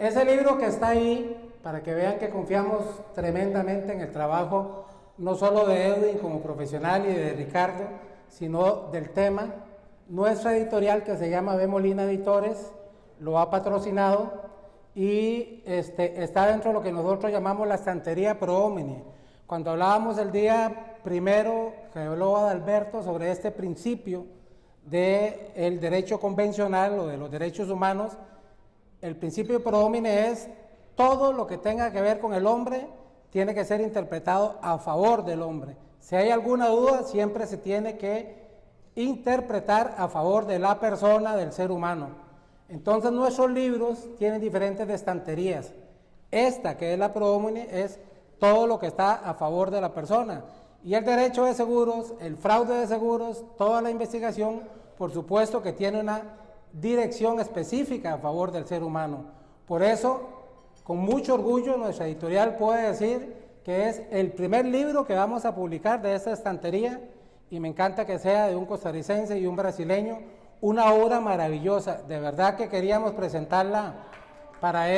Ese libro que está ahí, para que vean que confiamos tremendamente en el trabajo, no solo de Edwin como profesional y de Ricardo, sino del tema. Nuestra editorial, que se llama B. Molina Editores, lo ha patrocinado y está dentro de lo que nosotros llamamos la estantería pro homini. Cuando hablábamos el día primero, que habló Adalberto sobre este principio del derecho convencional o de los derechos humanos, el principio pro homine es todo lo que tenga que ver con el hombre tiene que ser interpretado a favor del hombre. Si hay alguna duda, siempre se tiene que interpretar a favor de la persona, del ser humano. Entonces nuestros libros tienen diferentes estanterías. Esta, que es la pro homine, es todo lo que está a favor de la persona. Y el derecho de seguros, el fraude de seguros, toda la investigación, por supuesto que tiene una dirección específica a favor del ser humano. Por eso, con mucho orgullo, nuestra editorial puede decir que es el primer libro que vamos a publicar de esta estantería, y me encanta que sea de un costarricense y un brasileño, una obra maravillosa. De verdad que queríamos presentarla para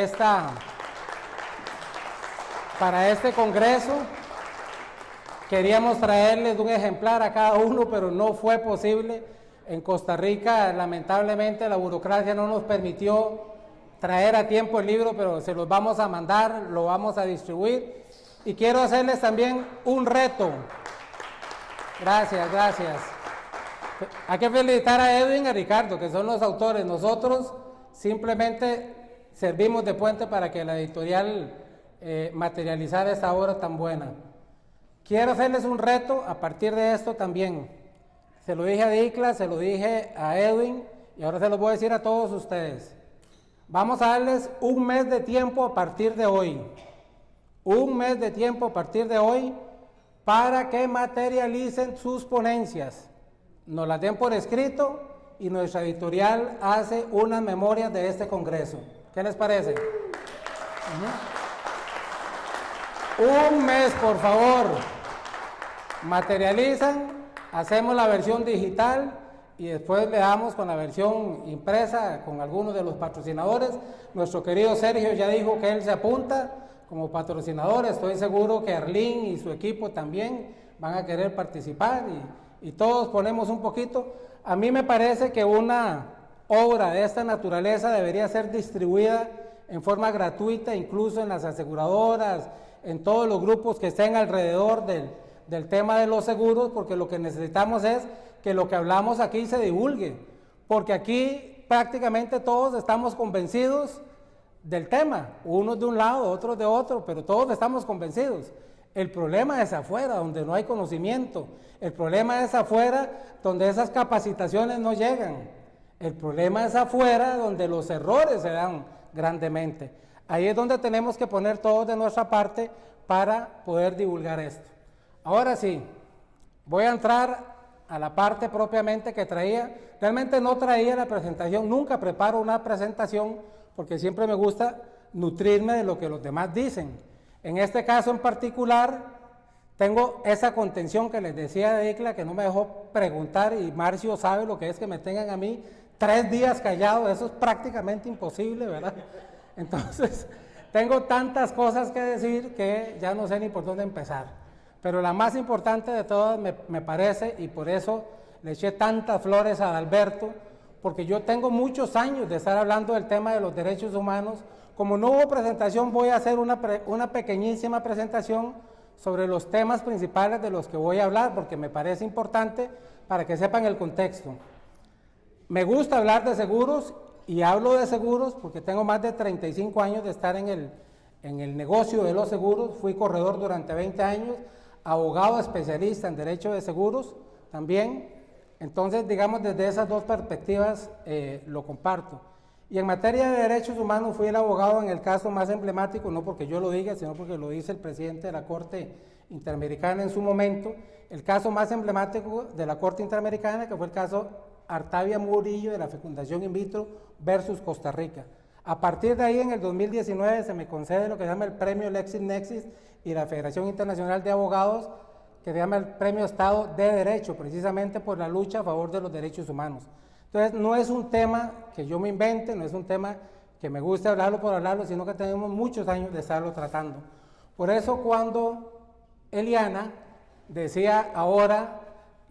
este congreso. Queríamos traerles un ejemplar a cada uno, pero no fue posible. En Costa Rica, lamentablemente, la burocracia no nos permitió traer a tiempo el libro, pero se los vamos a mandar, lo vamos a distribuir. Y quiero hacerles también un reto. Gracias. Hay que felicitar a Edwin y a Ricardo, que son los autores. Nosotros simplemente servimos de puente para que la editorial materializara esta obra tan buena. Quiero hacerles un reto a partir de esto también. Se lo dije a Dicla, se lo dije a Edwin y ahora se lo voy a decir a todos ustedes. Vamos a darles un mes de tiempo a partir de hoy. Un mes de tiempo a partir de hoy para que materialicen sus ponencias. Nos las den por escrito y nuestra editorial hace unas memorias de este congreso. ¿Qué les parece? Un mes, por favor. Materializan, hacemos la versión digital y después le damos con la versión impresa con algunos de los patrocinadores. Nuestro querido Sergio ya dijo que él se apunta como patrocinador. Estoy seguro que Arlín y su equipo también van a querer participar y todos ponemos un poquito. A mí me parece que una obra de esta naturaleza debería ser distribuida en forma gratuita, incluso en las aseguradoras, en todos los grupos que estén alrededor del tema de los seguros, porque lo que necesitamos es que lo que hablamos aquí se divulgue, porque aquí prácticamente todos estamos convencidos del tema, unos de un lado, otros de otro, pero todos estamos convencidos. El problema es afuera, donde no hay conocimiento. El problema es afuera, donde esas capacitaciones no llegan. El problema es afuera, donde los errores se dan grandemente. Ahí es donde tenemos que poner todos de nuestra parte para poder divulgar esto. Ahora sí, voy a entrar a la parte propiamente que traía. Realmente no traía la presentación, nunca preparo una presentación porque siempre me gusta nutrirme de lo que los demás dicen. En este caso en particular, tengo esa contención que les decía de Dicla, que no me dejó preguntar, y Marcio sabe lo que es que me tengan a mí 3 días callado. Eso es prácticamente imposible, ¿verdad? Entonces, tengo tantas cosas que decir que ya no sé ni por dónde empezar. Pero la más importante de todas me parece, y por eso le eché tantas flores a Adalberto, porque yo tengo muchos años de estar hablando del tema de los derechos humanos. Como no hubo presentación, voy a hacer una pequeñísima presentación sobre los temas principales de los que voy a hablar, porque me parece importante para que sepan el contexto. Me gusta hablar de seguros, y hablo de seguros porque tengo más de 35 años de estar en el negocio de los seguros. Fui corredor durante 20 años, abogado especialista en derecho de seguros también. Entonces, digamos, desde esas dos perspectivas lo comparto. Y en materia de derechos humanos fui el abogado en el caso más emblemático, no porque yo lo diga, sino porque lo dice el presidente de la Corte Interamericana en su momento, el caso más emblemático de la Corte Interamericana, que fue el caso Artavia Murillo de la fecundación in vitro versus Costa Rica. A partir de ahí, en el 2019, se me concede lo que se llama el premio LexisNexis y la Federación Internacional de Abogados, que se llama el Premio Estado de Derecho, precisamente por la lucha a favor de los derechos humanos. Entonces, no es un tema que yo me invente, no es un tema que me guste hablarlo por hablarlo, sino que tenemos muchos años de estarlo tratando. Por eso cuando Eliana decía ahora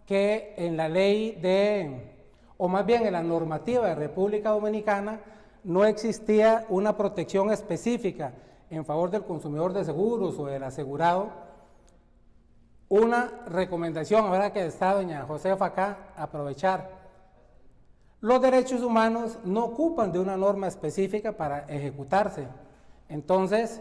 que en la ley o más bien en la normativa de República Dominicana, no existía una protección específica en favor del consumidor de seguros o del asegurado, una recomendación, ahora que está doña Josefa acá, aprovechar. Los derechos humanos no ocupan de una norma específica para ejecutarse. Entonces,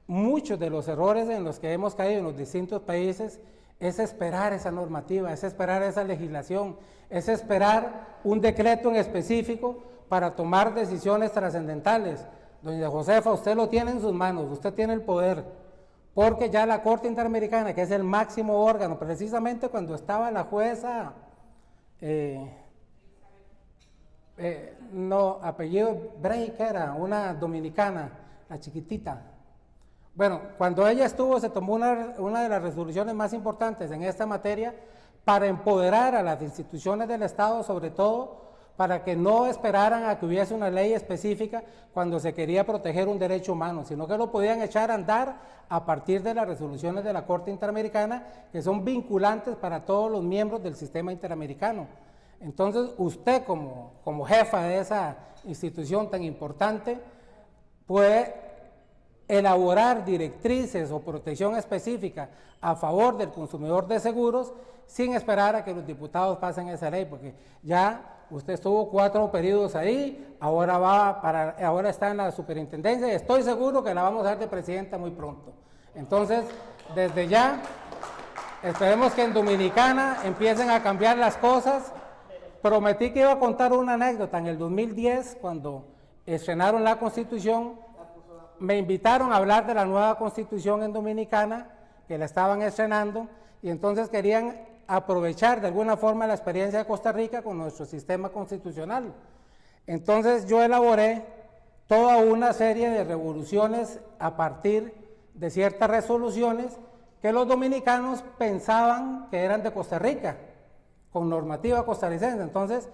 muchos de los errores en los que hemos caído en los distintos países es esperar esa normativa, es esperar esa legislación, es esperar un decreto en específico para tomar decisiones trascendentales. Doña Josefa, usted lo tiene en sus manos, usted tiene el poder, porque ya la Corte Interamericana, que es el máximo órgano, precisamente cuando estaba la jueza, apellido Bray, que era una dominicana, la chiquitita. Bueno, cuando ella estuvo, se tomó una de las resoluciones más importantes en esta materia para empoderar a las instituciones del Estado, sobre todo para que no esperaran a que hubiese una ley específica cuando se quería proteger un derecho humano, sino que lo podían echar a andar a partir de las resoluciones de la Corte Interamericana, que son vinculantes para todos los miembros del sistema interamericano. Entonces, usted como jefa de esa institución tan importante puede elaborar directrices o protección específica a favor del consumidor de seguros sin esperar a que los diputados pasen esa ley, porque ya usted estuvo 4 periodos ahí, ahora está en la superintendencia y estoy seguro que la vamos a dar de presidenta muy pronto. Entonces, desde ya, esperemos que en Dominicana empiecen a cambiar las cosas. Prometí que iba a contar una anécdota. En el 2010, cuando estrenaron la Constitución, me invitaron a hablar de la nueva Constitución en Dominicana, que la estaban estrenando, y entonces querían aprovechar de alguna forma la experiencia de Costa Rica con nuestro sistema constitucional. Entonces yo elaboré toda una serie de revoluciones a partir de ciertas resoluciones que los dominicanos pensaban que eran de Costa Rica, con normativa costarricense. Entonces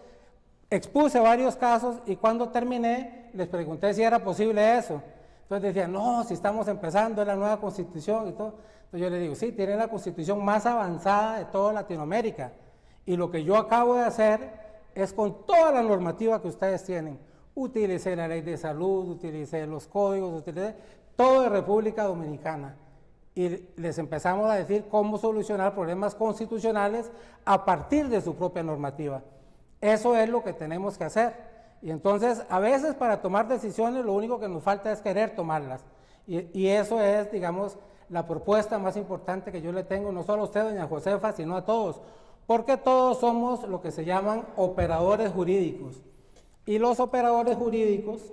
expuse varios casos y cuando terminé les pregunté si era posible eso. Entonces decían, no, si estamos empezando, es la nueva Constitución y todo. Entonces yo les digo, sí, tienen la Constitución más avanzada de toda Latinoamérica. Y lo que yo acabo de hacer es con toda la normativa que ustedes tienen. Utilicé la ley de salud, utilicé los códigos, utilicé todo de República Dominicana. Y les empezamos a decir cómo solucionar problemas constitucionales a partir de su propia normativa. Eso es lo que tenemos que hacer. Y entonces, a veces para tomar decisiones, lo único que nos falta es querer tomarlas. Y eso es, digamos, la propuesta más importante que yo le tengo, no solo a usted, doña Josefa, sino a todos. Porque todos somos lo que se llaman operadores jurídicos. Y los operadores jurídicos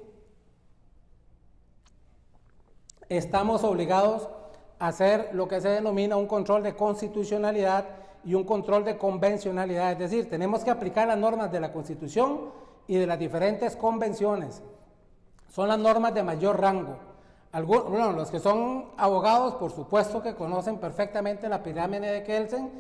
estamos obligados a hacer lo que se denomina un control de constitucionalidad y un control de convencionalidad. Es decir, tenemos que aplicar las normas de la Constitución y de las diferentes convenciones. Son las normas de mayor rango. Bueno, los que son abogados, por supuesto que conocen perfectamente la pirámide de Kelsen,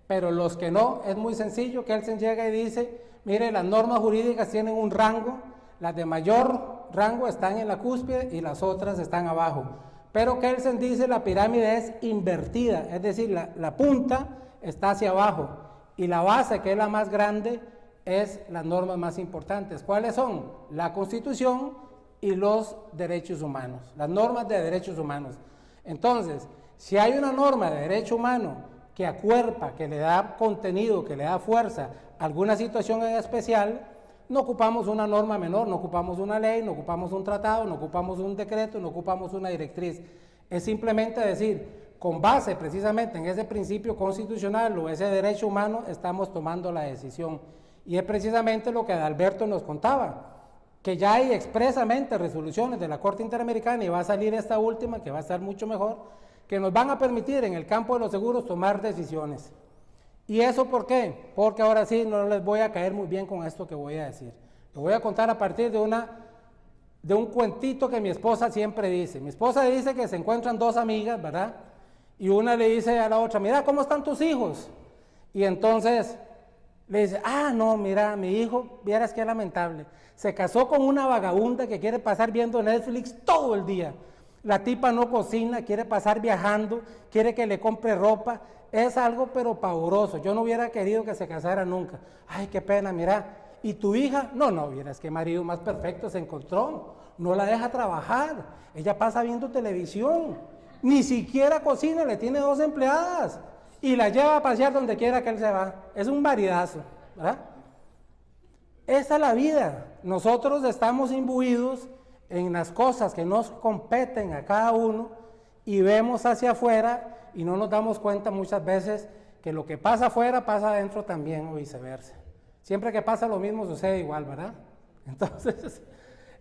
pero los que no, es muy sencillo. Kelsen llega y dice, mire, las normas jurídicas tienen un rango, las de mayor rango están en la cúspide y las otras están abajo. Pero Kelsen dice la pirámide es invertida, es decir, la punta está hacia abajo y la base, que es la más grande, es las normas más importantes. ¿Cuáles son? La Constitución y los derechos humanos, las normas de derechos humanos. Entonces, si hay una norma de derecho humano que acuerpa, que le da contenido, que le da fuerza a alguna situación en especial, no ocupamos una norma menor, no ocupamos una ley, no ocupamos un tratado, no ocupamos un decreto, no ocupamos una directriz. Es simplemente decir, con base precisamente en ese principio constitucional o ese derecho humano, estamos tomando la decisión. Y es precisamente lo que Adalberto nos contaba, que ya hay expresamente resoluciones de la Corte Interamericana y va a salir esta última, que va a estar mucho mejor, que nos van a permitir en el campo de los seguros tomar decisiones. ¿Y eso por qué? Porque ahora sí no les voy a caer muy bien con esto que voy a decir. Lo voy a contar a partir de un cuentito que mi esposa siempre dice. Mi esposa dice que se encuentran 2 amigas, ¿verdad? Y una le dice a la otra, mira, ¿cómo están tus hijos? Y entonces Le dice, no, mira, mi hijo, vieras qué lamentable. Se casó con una vagabunda que quiere pasar viendo Netflix todo el día. La tipa no cocina, quiere pasar viajando, quiere que le compre ropa. Es algo pero pavoroso. Yo no hubiera querido que se casara nunca. Ay, qué pena, mira. ¿Y tu hija? No, vieras qué marido más perfecto se encontró. No la deja trabajar. Ella pasa viendo televisión. Ni siquiera cocina, le tiene 2 empleadas. Y la lleva a pasear donde quiera que él se va. Es un maridazo, ¿verdad? Esa es la vida. Nosotros estamos imbuidos en las cosas que nos competen a cada uno y vemos hacia afuera y no nos damos cuenta muchas veces que lo que pasa afuera pasa adentro también o viceversa. Siempre que pasa lo mismo sucede igual, ¿verdad?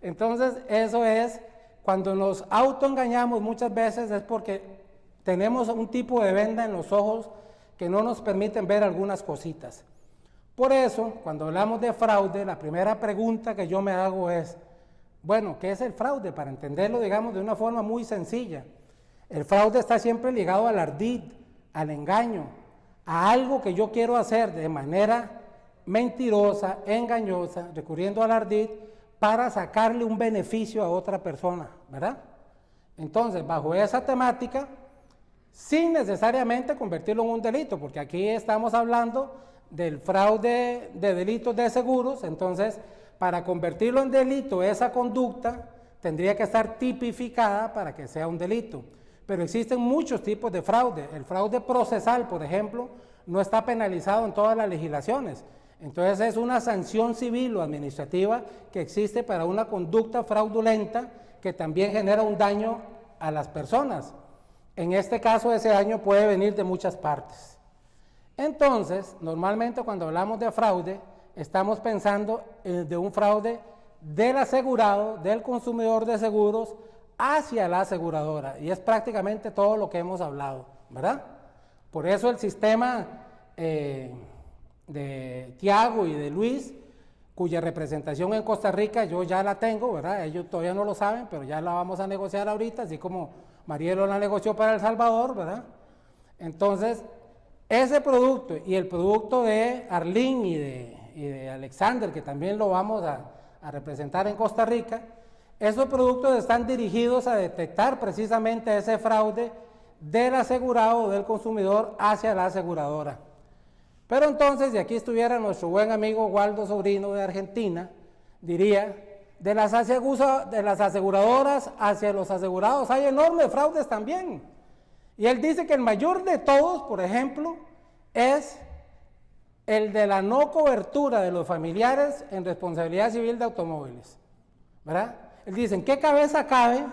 Entonces eso es, cuando nos autoengañamos muchas veces es porque tenemos un tipo de venda en los ojos que no nos permiten ver algunas cositas. Por eso, cuando hablamos de fraude, la primera pregunta que yo me hago es, bueno, ¿qué es el fraude? Para entenderlo, digamos, de una forma muy sencilla. El fraude está siempre ligado al ardid, al engaño, a algo que yo quiero hacer de manera mentirosa, engañosa, recurriendo al ardid, para sacarle un beneficio a otra persona, ¿verdad? Entonces, bajo esa temática, sin necesariamente convertirlo en un delito, porque aquí estamos hablando del fraude de delitos de seguros. Entonces, para convertirlo en delito, esa conducta tendría que estar tipificada para que sea un delito. Pero existen muchos tipos de fraude. El fraude procesal, por ejemplo, no está penalizado en todas las legislaciones. Entonces es una sanción civil o administrativa que existe para una conducta fraudulenta que también genera un daño a las personas. En este caso, ese daño puede venir de muchas partes. Entonces, normalmente cuando hablamos de fraude, estamos pensando de un fraude del asegurado, del consumidor de seguros, hacia la aseguradora. Y es prácticamente todo lo que hemos hablado, ¿verdad? Por eso el sistema de Tiago y de Luis, cuya representación en Costa Rica yo ya la tengo, ¿verdad? Ellos todavía no lo saben, pero ya la vamos a negociar ahorita, así como Marielo la negoció para El Salvador, ¿verdad? Entonces, ese producto y el producto de Arlene y de Alexander, que también lo vamos a representar en Costa Rica, esos productos están dirigidos a detectar precisamente ese fraude del asegurado o del consumidor hacia la aseguradora. Pero entonces, si aquí estuviera nuestro buen amigo Waldo Sobrino de Argentina, diría, de las aseguradoras hacia los asegurados hay enormes fraudes también. Y él dice que el mayor de todos, por ejemplo, es el de la no cobertura de los familiares en responsabilidad civil de automóviles, ¿verdad? Él dice, ¿en qué cabeza cabe?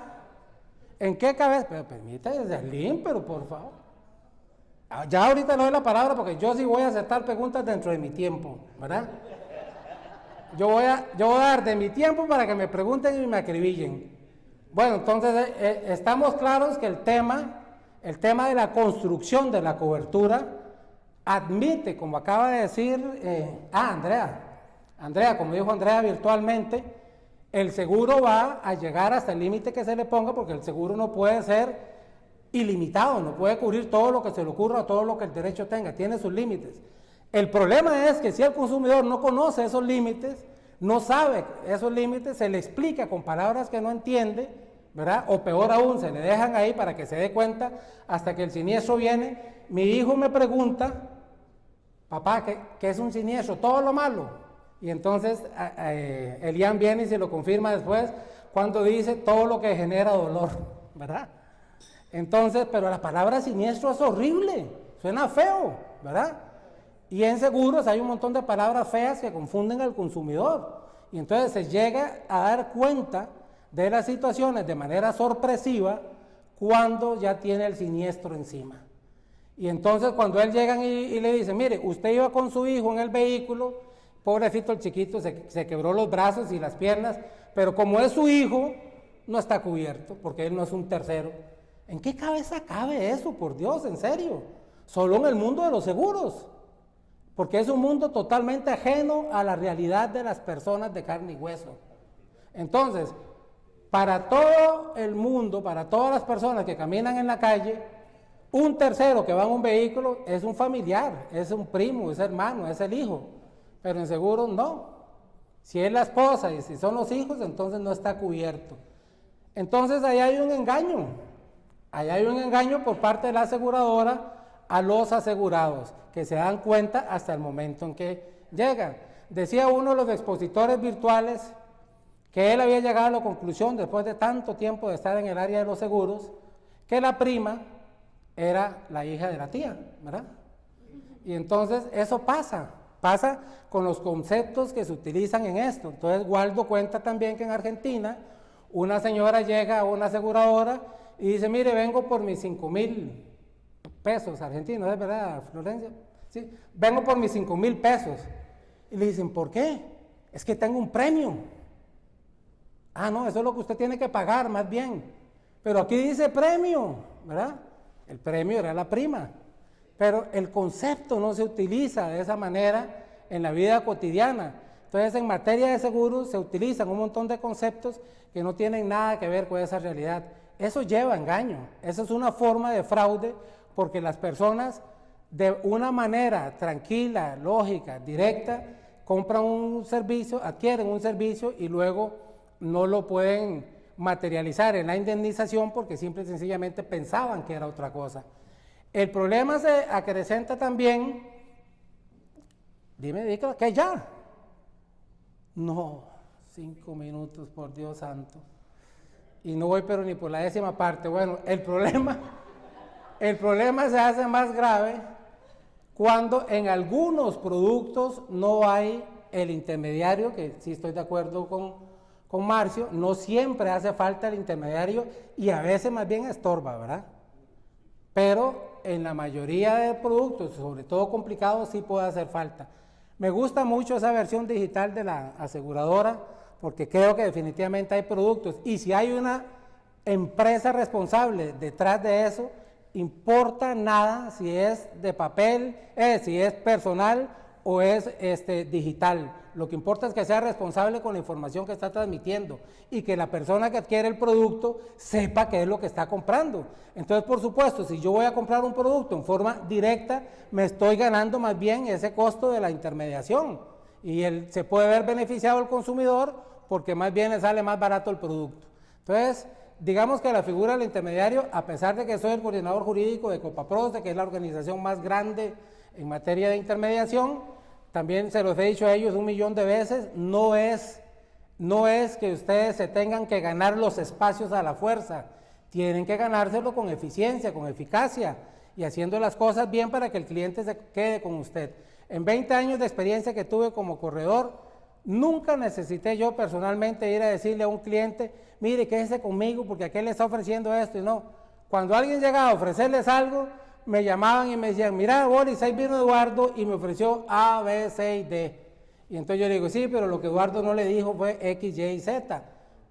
¿En qué cabeza? Pero permítame, Darlene, pero por favor. Ya ahorita le doy la palabra porque yo sí voy a aceptar preguntas dentro de mi tiempo, ¿verdad? Yo voy a dar de mi tiempo para que me pregunten y me acribillen. Bueno, entonces estamos claros que el tema de la construcción de la cobertura admite, como acaba de decir Andrea, como dijo Andrea virtualmente, el seguro va a llegar hasta el límite que se le ponga, porque el seguro no puede ser ilimitado, no puede cubrir todo lo que se le ocurra o todo lo que el derecho tenga, tiene sus límites. El problema es que si el consumidor no conoce esos límites, no sabe esos límites, se le explica con palabras que no entiende, ¿verdad? O peor aún, se le dejan ahí para que se dé cuenta hasta que el siniestro viene. Mi hijo me pregunta, papá, ¿qué es un siniestro? Todo lo malo. Y entonces Elian viene y se lo confirma después cuando dice todo lo que genera dolor, ¿verdad? Entonces, pero la palabra siniestro es horrible, suena feo, ¿verdad? Y en seguros hay un montón de palabras feas que confunden al consumidor. Y entonces se llega a dar cuenta de las situaciones de manera sorpresiva cuando ya tiene el siniestro encima. Y entonces cuando él llega y le dice, mire, usted iba con su hijo en el vehículo, pobrecito el chiquito, se quebró los brazos y las piernas, pero como es su hijo, no está cubierto, porque él no es un tercero. ¿En qué cabeza cabe eso, por Dios, en serio? Solo en el mundo de los seguros, porque es un mundo totalmente ajeno a la realidad de las personas de carne y hueso. Entonces, para todo el mundo, para todas las personas que caminan en la calle, un tercero que va en un vehículo es un familiar, es un primo, es hermano, es el hijo. pero en seguros no. Si es la esposa y si son los hijos, entonces no está cubierto. Entonces ahí hay un engaño. Ahí hay un engaño por parte de la aseguradora a los asegurados, que se dan cuenta hasta el momento en que llegan. Decía uno de los expositores virtuales que él había llegado a la conclusión, después de tanto tiempo de estar en el área de los seguros, que la prima era la hija de la tía, ¿verdad? Y entonces eso pasa con los conceptos que se utilizan en esto. Entonces Waldo cuenta también que en Argentina una señora llega a una aseguradora y dice, mire, vengo por mis 5,000 pesos argentinos, ¿es verdad, Florencia? Sí, vengo por mis 5,000 pesos. Y le dicen, ¿por qué? Es que tengo un premio. Ah, no, eso es lo que usted tiene que pagar, más bien. Pero aquí dice premio, ¿verdad? El premio era la prima. Pero el concepto no se utiliza de esa manera en la vida cotidiana. Entonces, en materia de seguros se utilizan un montón de conceptos que no tienen nada que ver con esa realidad. Eso lleva a engaño. Eso es una forma de fraude porque las personas, de una manera tranquila, lógica, directa, compran un servicio, adquieren un servicio y luego no lo pueden materializar en la indemnización porque simple y sencillamente pensaban que era otra cosa. El problema se acrecenta también, dime, que ya. No, 5 minutos, por Dios santo. Y no voy pero ni por la 10ª parte. Bueno, el problema se hace más grave cuando en algunos productos no hay el intermediario, que sí estoy de acuerdo con Marcio, no siempre hace falta el intermediario y a veces más bien estorba, ¿verdad? Pero en la mayoría de productos, sobre todo complicados, sí puede hacer falta. Me gusta mucho esa versión digital de la aseguradora porque creo que definitivamente hay productos y si hay una empresa responsable detrás de eso, importa nada si es de papel, si es personal o es digital. Lo que importa es que sea responsable con la información que está transmitiendo y que la persona que adquiere el producto sepa qué es lo que está comprando. Entonces, por supuesto, si yo voy a comprar un producto en forma directa, me estoy ganando más bien ese costo de la intermediación y se puede ver beneficiado el consumidor porque más bien le sale más barato el producto. Entonces, digamos que la figura del intermediario, a pesar de que soy el coordinador jurídico de Copaproce, que es la organización más grande en materia de intermediación, también se los he dicho a ellos 1,000,000 de veces, no es que ustedes se tengan que ganar los espacios a la fuerza, tienen que ganárselo con eficiencia, con eficacia y haciendo las cosas bien para que el cliente se quede con usted. En 20 años de experiencia que tuve como corredor, nunca necesité yo personalmente ir a decirle a un cliente, mire, quédese conmigo porque aquel le está ofreciendo esto y no. Cuando alguien llegaba a ofrecerles algo, me llamaban y me decían, mira, Boris, ahí vino Eduardo y me ofreció A, B, C y D. Y entonces yo le digo, sí, pero lo que Eduardo no le dijo fue X, Y y Z.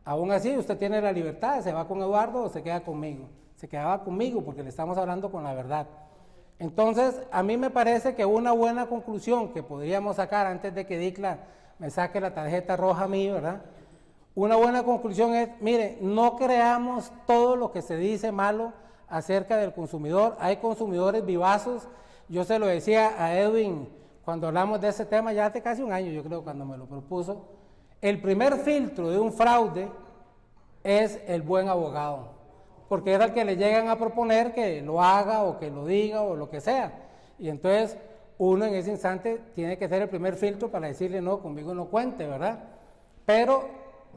Aún así, usted tiene la libertad, se va con Eduardo o se queda conmigo. Se quedaba conmigo porque le estamos hablando con la verdad. Entonces, a mí me parece que una buena conclusión que podríamos sacar antes de que Dicla me saque la tarjeta roja a mí, ¿verdad? Una buena conclusión es, mire, no creamos todo lo que se dice malo acerca del consumidor. Hay consumidores vivazos. Yo se lo decía a Edwin cuando hablamos de ese tema ya hace casi un año, yo creo, cuando me lo propuso. El primer filtro de un fraude es el buen abogado, porque es al que le llegan a proponer que lo haga o que lo diga o lo que sea. Y entonces uno en ese instante tiene que ser el primer filtro para decirle no, conmigo no cuente, ¿verdad? Pero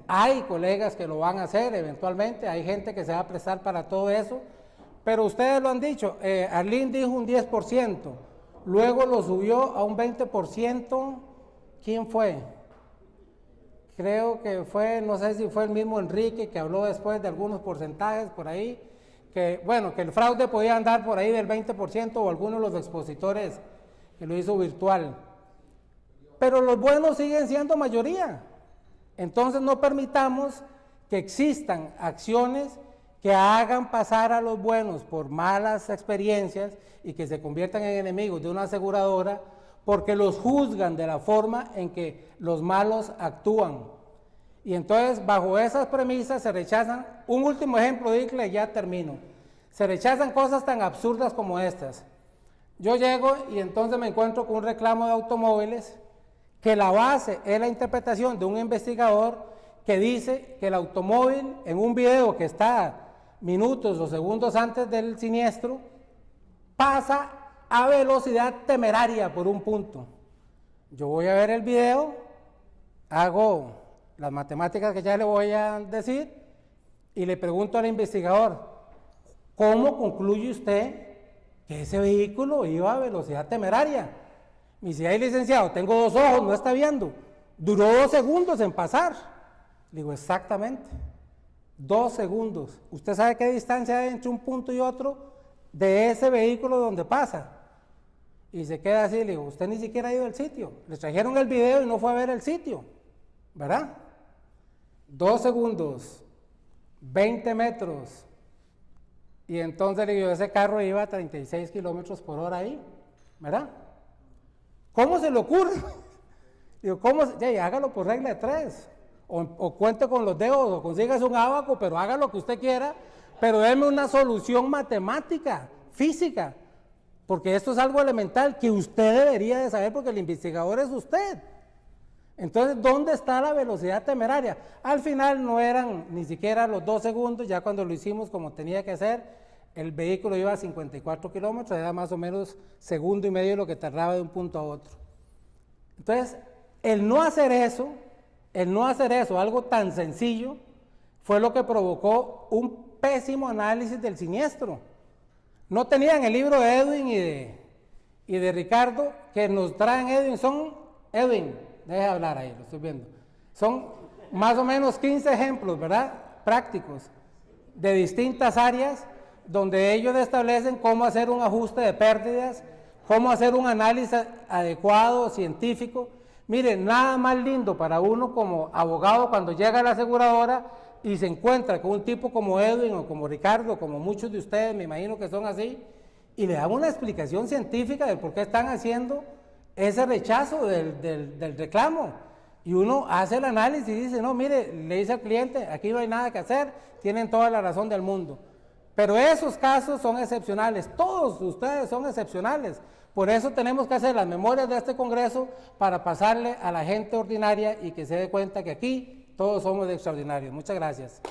hay colegas que lo van a hacer eventualmente, hay gente que se va a prestar para todo eso, pero ustedes lo han dicho, Arlene dijo un 10%, luego lo subió a un 20%, ¿quién fue? Creo que fue, no sé si fue el mismo Enrique que habló después de algunos porcentajes por ahí, que bueno, que el fraude podía andar por ahí del 20% o algunos de los expositores que lo hizo virtual. Pero los buenos siguen siendo mayoría. Entonces no permitamos que existan acciones que hagan pasar a los buenos por malas experiencias y que se conviertan en enemigos de una aseguradora porque los juzgan de la forma en que los malos actúan. Y entonces, bajo esas premisas se rechazan, un último ejemplo, Dicla, y ya termino. Se rechazan cosas tan absurdas como estas. Yo llego y entonces me encuentro con un reclamo de automóviles que la base es la interpretación de un investigador que dice que el automóvil, en un video que está minutos o segundos antes del siniestro, pasa a velocidad temeraria por un punto. Yo voy a ver el video, hago las matemáticas que ya le voy a decir y le pregunto al investigador, ¿cómo concluye usted que ese vehículo iba a velocidad temeraria? Me dice, ay, licenciado, tengo 2 ojos, no está viendo. Duró 2 segundos en pasar. Le digo, exactamente, 2 segundos. ¿Usted sabe qué distancia hay entre un punto y otro de ese vehículo donde pasa? Y se queda así, le digo, usted ni siquiera ha ido al sitio. Le trajeron el video y no fue a ver el sitio, ¿verdad? 2 segundos, 20 metros. Y entonces le digo, ese carro iba a 36 kilómetros por hora ahí, ¿verdad? ¿Cómo se le ocurre? Digo, ¿cómo? Ya, hágalo por regla de 3. O cuente con los dedos, o consígase un ábaco, pero haga lo que usted quiera, pero déme una solución matemática, física, porque esto es algo elemental que usted debería de saber, porque el investigador es usted. Entonces, ¿dónde está la velocidad temeraria? Al final no eran ni siquiera los 2 segundos, ya cuando lo hicimos como tenía que ser, el vehículo iba a 54 kilómetros, era más o menos 1,5 segundos lo que tardaba de un punto a otro. Entonces, el no hacer eso, algo tan sencillo, fue lo que provocó un pésimo análisis del siniestro. No tenían el libro de Edwin y de Ricardo, que nos traen Edwin, deje hablar ahí, lo estoy viendo. Son más o menos 15 ejemplos, ¿verdad? Prácticos, de distintas áreas, donde ellos establecen cómo hacer un ajuste de pérdidas, cómo hacer un análisis adecuado, científico. Miren, nada más lindo para uno como abogado cuando llega a la aseguradora y se encuentra con un tipo como Edwin o como Ricardo, como muchos de ustedes, me imagino que son así, y le dan una explicación científica de por qué están haciendo ese rechazo del reclamo. Y uno hace el análisis y dice, no, mire, le dice al cliente, aquí no hay nada que hacer, tienen toda la razón del mundo. Pero esos casos son excepcionales, todos ustedes son excepcionales. Por eso tenemos que hacer las memorias de este congreso para pasarle a la gente ordinaria y que se dé cuenta que aquí todos somos extraordinarios. Muchas gracias.